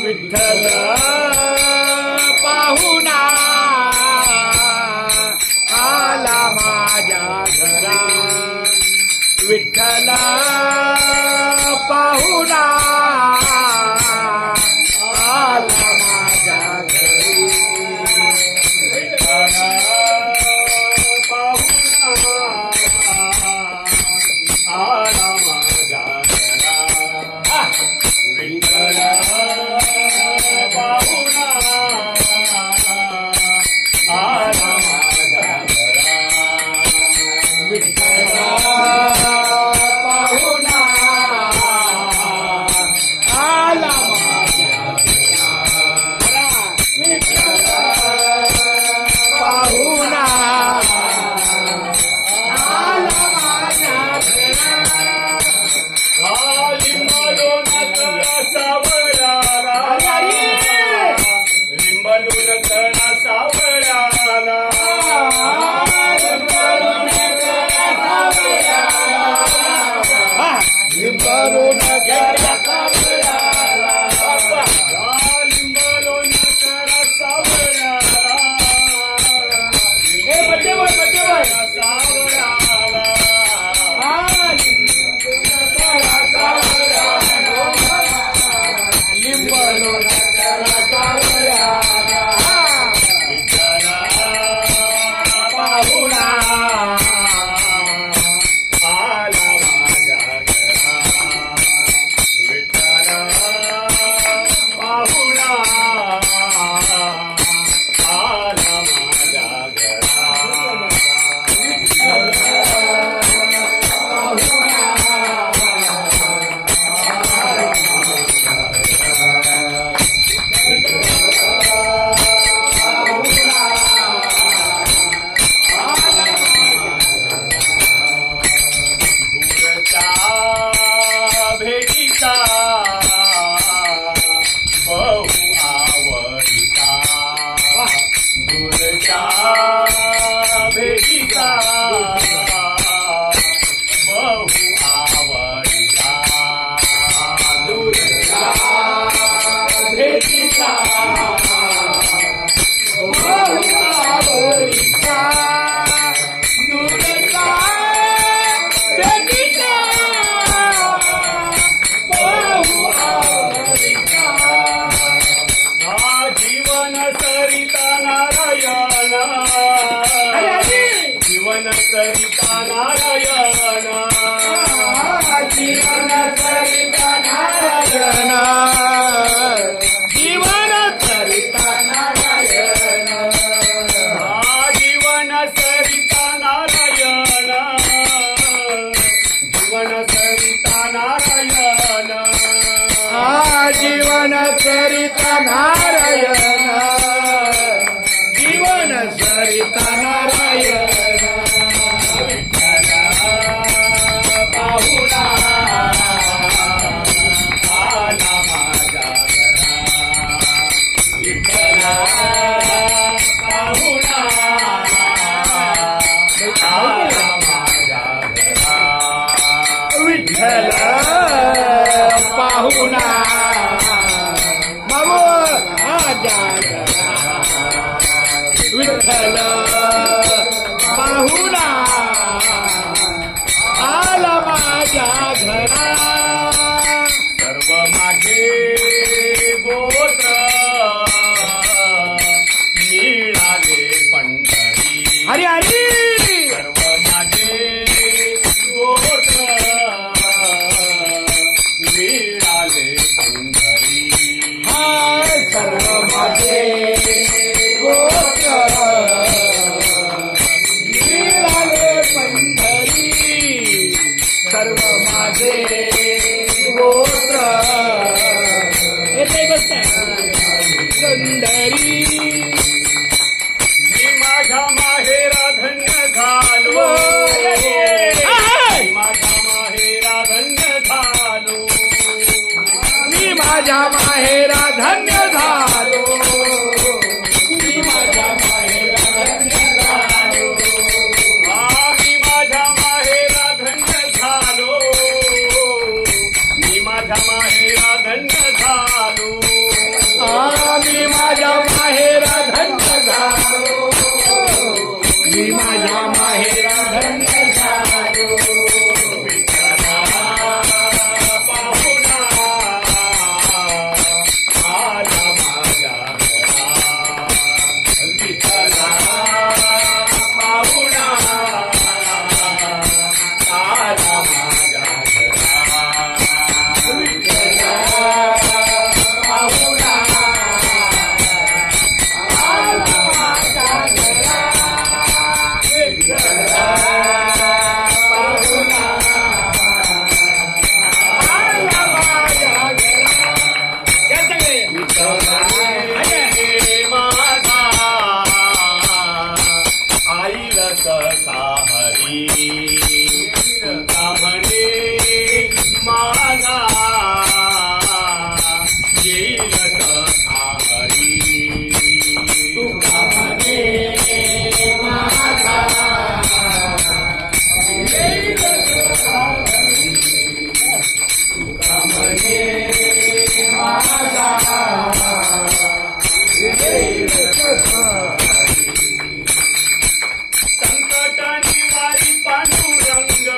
विठ्ठल पाहुणा आला माझ्या घरा, विठ्ठल पाहुणा आला माझ्या घरी, विठ्ठल पाहुणा आला माझ्या घरा, विठ्ठल पाहुणा आला माझ्या घरा, विठ्ठल पाहुणा आला माझ्या घरा, विठ्ठल पाहुणा आला माझ्या घरा. लिंबाडून करा सावळाला, लिंबाडून करा सावळाला, लिंबाडून करा सावळाला, लिंबाडून करा सावळाला, लिंबाडून करा सावळाला, हे बच्चे बोल सावळाला, लिंबाडून करा सावळाला, विठ्ठल पाहुणा आला माझ्या घरा, विठ्ठल पाहुणा आला माझ्या घरा, विठ्ठल दूरच्या भेटीचा बहु आवडीचा, दूरच्या भेटीचा बहु आवडीचा, दूरच्या भेटीचा बहु आवडीचा, दूरच्या भेटीचा बहु आवडीचा. जीवन सरिता नारायण, जीवन सरिता नारायण, जीवन सरिता नारायण, जीवन सरिता नारायण, जीवन सरिता नारायण, जीवन सरिता नारायण, जीवन सरिता नारायण, जीवन सरिता नारायण, विठ्ठल पाहुणा आला माझ्या घरा, विठ्ठल पाहुणा आला माझ्या घरा, विठ्ठल पाहुणा माझ्या घरा, विठ्ठल पाहुणा आला माझ्या घरा. सर्व माझे गोत्र मिळाले पंढरी, हरी हरी, सर्व माझे गोत्र मिळाले पंढरी, सर्व माझे गोत्र मिळाले पंढरी, सर्व माझे गोत्र पंढरी. मी माझ्या माहेरा धन्य झालो, माझ्या माहेरा धन्य झालो, मी माझ्या माहेरा धन्य झालो, मी माझ्या माहेरा धन्य झालो, मी माझ्या माहेरा धन्य झालो, मी माझ्या माहेरा धन्य झालो. मी माझ्या माहेरा धन्य झालो मी माझ्या माहेरा धन्य झालो विठ्ठला पाहुणा आला माझ्या घरा विठ्ठला पाहुणा आला माझ्या घरा विठ्ठला पाहुणा आला माझ्या घरा विठ्ठला पाहुणा आला माझ्या घरा काय सगळे विठ्ठला हे माझा आईला सखा हरी तुका म्हणे माझा येईल सखा हरी तुका म्हणे माझा येईल सखा हरी तुका म्हणे माझा येईल सखा संकट निवारी पांडुरंग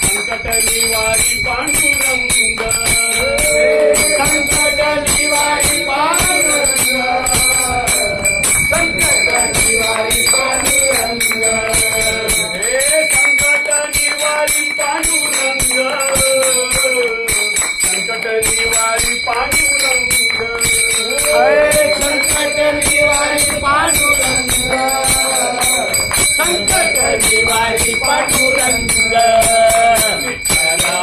संकट निवारी पांडुरंग संकट निवारी पांडुरंग संकट निवारी पांडुरंग हे संकट निवारी पांडुरंग संकट निवारी पांडुरंग हे संकट निवारी पांडुरंग संकट निवारी पांडुरंग विठ्ठला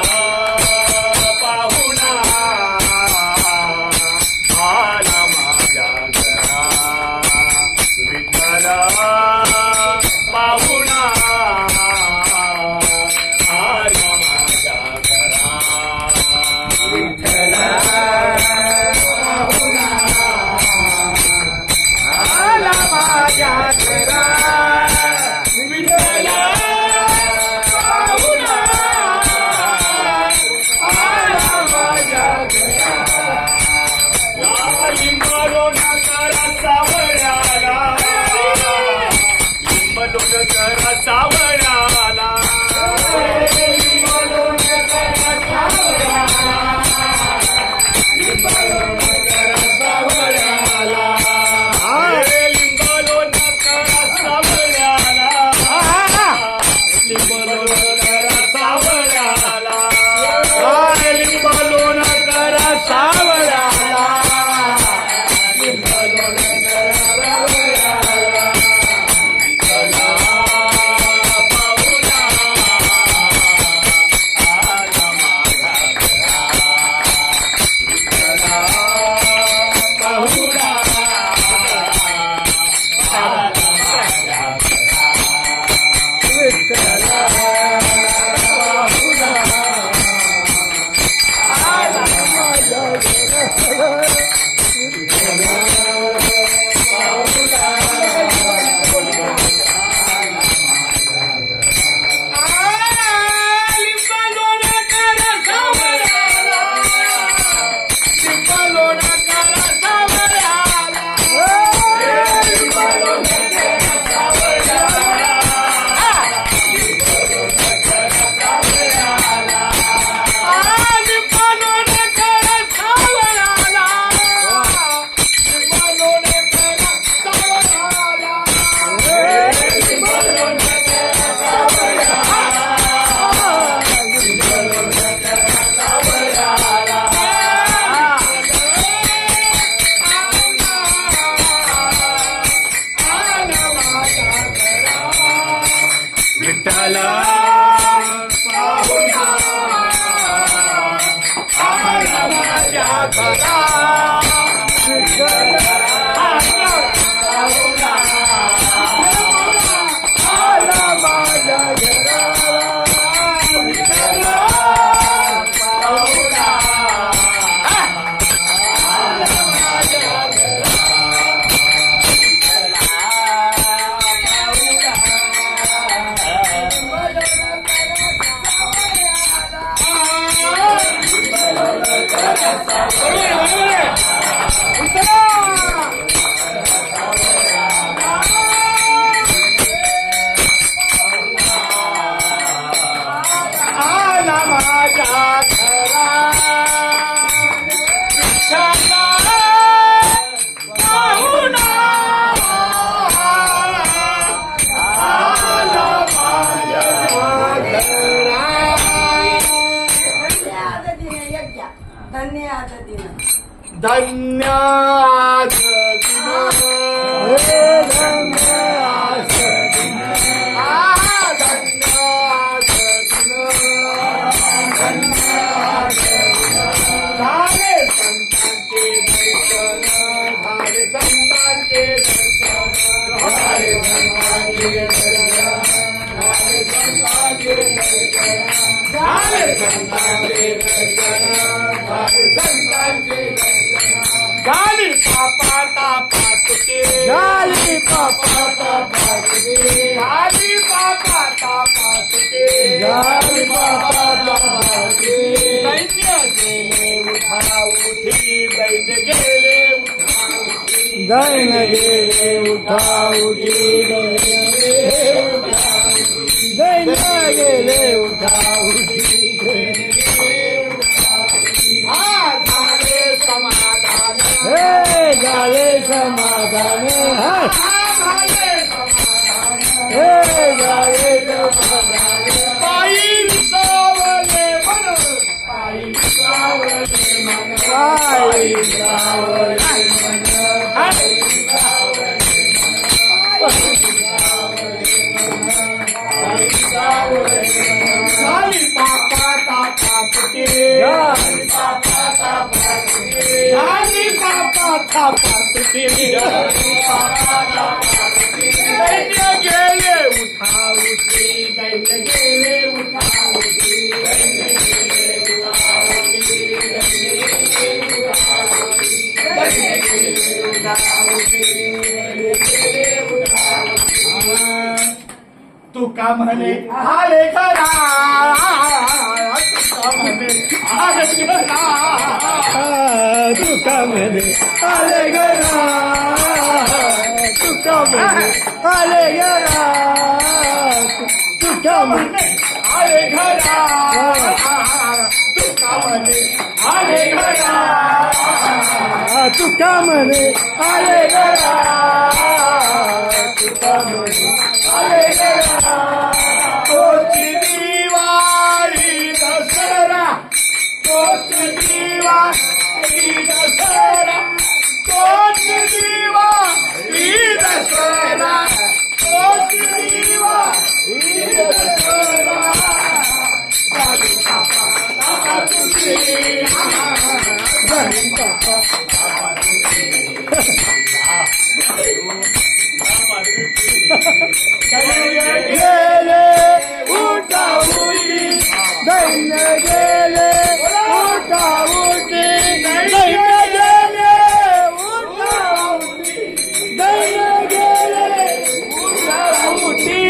पाहुणा आला माझ्या घरा विठ्ठला पाहुणा आला माझ्या घरा विठ्ठला पाहुणा आला माझ्या घरा विठ्ठला पाहुणा आला माझ्या घरा या लिंबालो नकरा सावळ्याला लिंबालो नकरा सावळ्याला लिंबालो नकरा सावळ्याला लिंबालो नकरा सावळ्याला लिंबालो नकरा सावळ्याला लिंबालो नकरा सावळ्याला लिंबालो नकरा सावळ्याला लिंबालो नकरा सावळ्याला विठ्ठला पाहुणा आला माझ्या घरा विठ्ठला पाहुणा आला माझ्या घरा विठ्ठला पाहुणा आला माझ्या घरा विठ्ठला पाहुणा लिंबालो नकरा सावळ्याला लिंबालो नकरा सावळ्याला लिंबालो नकरा सावळ्याला लिंबालो नकरा सावळ्याला लिंबालो नकरा सावळ्याला लिंबालो नकरा सावळ्याला लिंबालो नकरा सावळ्याला लिंबालो नकरा सावळ्याला आला माझ्या घरा विठ्ठला पाहुणा आला माझ्या घरा विठ्ठला पाहुणा आला माझ्या घरा विठ्ठला पाहुणा आला माझ्या घरा धन्य आज दिन धन्य आज दिन हे धन्य आज दिन धन्य आज दिन झाले संतांचे दर्शन झाले संतांचे दर्शन झाले संतांचे दर्शन झाले संतांचे दर्शन झाले संतांचे दर्शन झाली पापा तापा तुटे झाली पापा तापा तुटे झाली पापा तापा तुटे झाली पापा तापा तुटे. दैन्य गेले उठा उठी दैन्य गेले उठा उठी दैन गेले उठा उठी दैन गेले उठा उठी हा झाले समाधान हे झाले समाधान हा झाले समाधान हे झाले समाधान पायी विसावले मन पायी विसावले मन पायी विसावले मन झाली पापा तापा तुटे झाली पापा तापा तुटे झाली पापा तापा तुटे पापा तापा तुटे दैन्य गेले उठा उठी दैन्य गेले उठा उठी दैन्य गेले उठा उठी दैन्य गेले उठा उठी दैन्य गेले उठा उठी दैन्य गेले उठा उठी तुका म्हणे आले घरा तुका म्हणे आले घरा तुका म्हणे आले घरा तुका म्हणे आले घरा तुका म्हणे आले घरा तुका म्हणे आले घरा तुका म्हणे आले घरा तुका म्हणे आले घरा तोची दिवाळी दसरा तोची दिवाळी दसरा तोची दिवाळी दसरा तोची दिवाळी दसरा झाली पापा तापा तुझी झाली पापा तापा तुझी गेले उठा उठी दैन गेले उठा उठी दैन गेले उठा उठी दैन गेले उठा उठी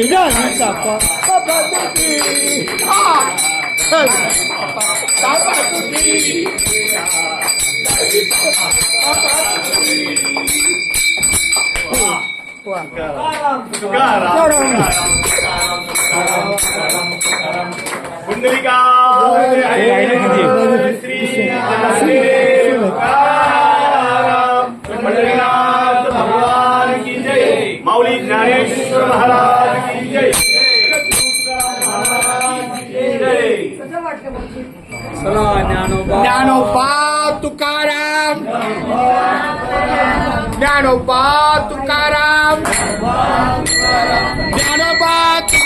झाली सापा बाबा तुझी तापा तुझी झाली पापा तापा तुझी पुंडलिका श्री पंढरीनाथ भगवान की जय माऊली ज्ञानेश्वर महाराज की जय कसं वाटलं म्हणजे ज्ञानोबा तुकाराम ज्ञानोबा तुकाराम ज्ञानोबा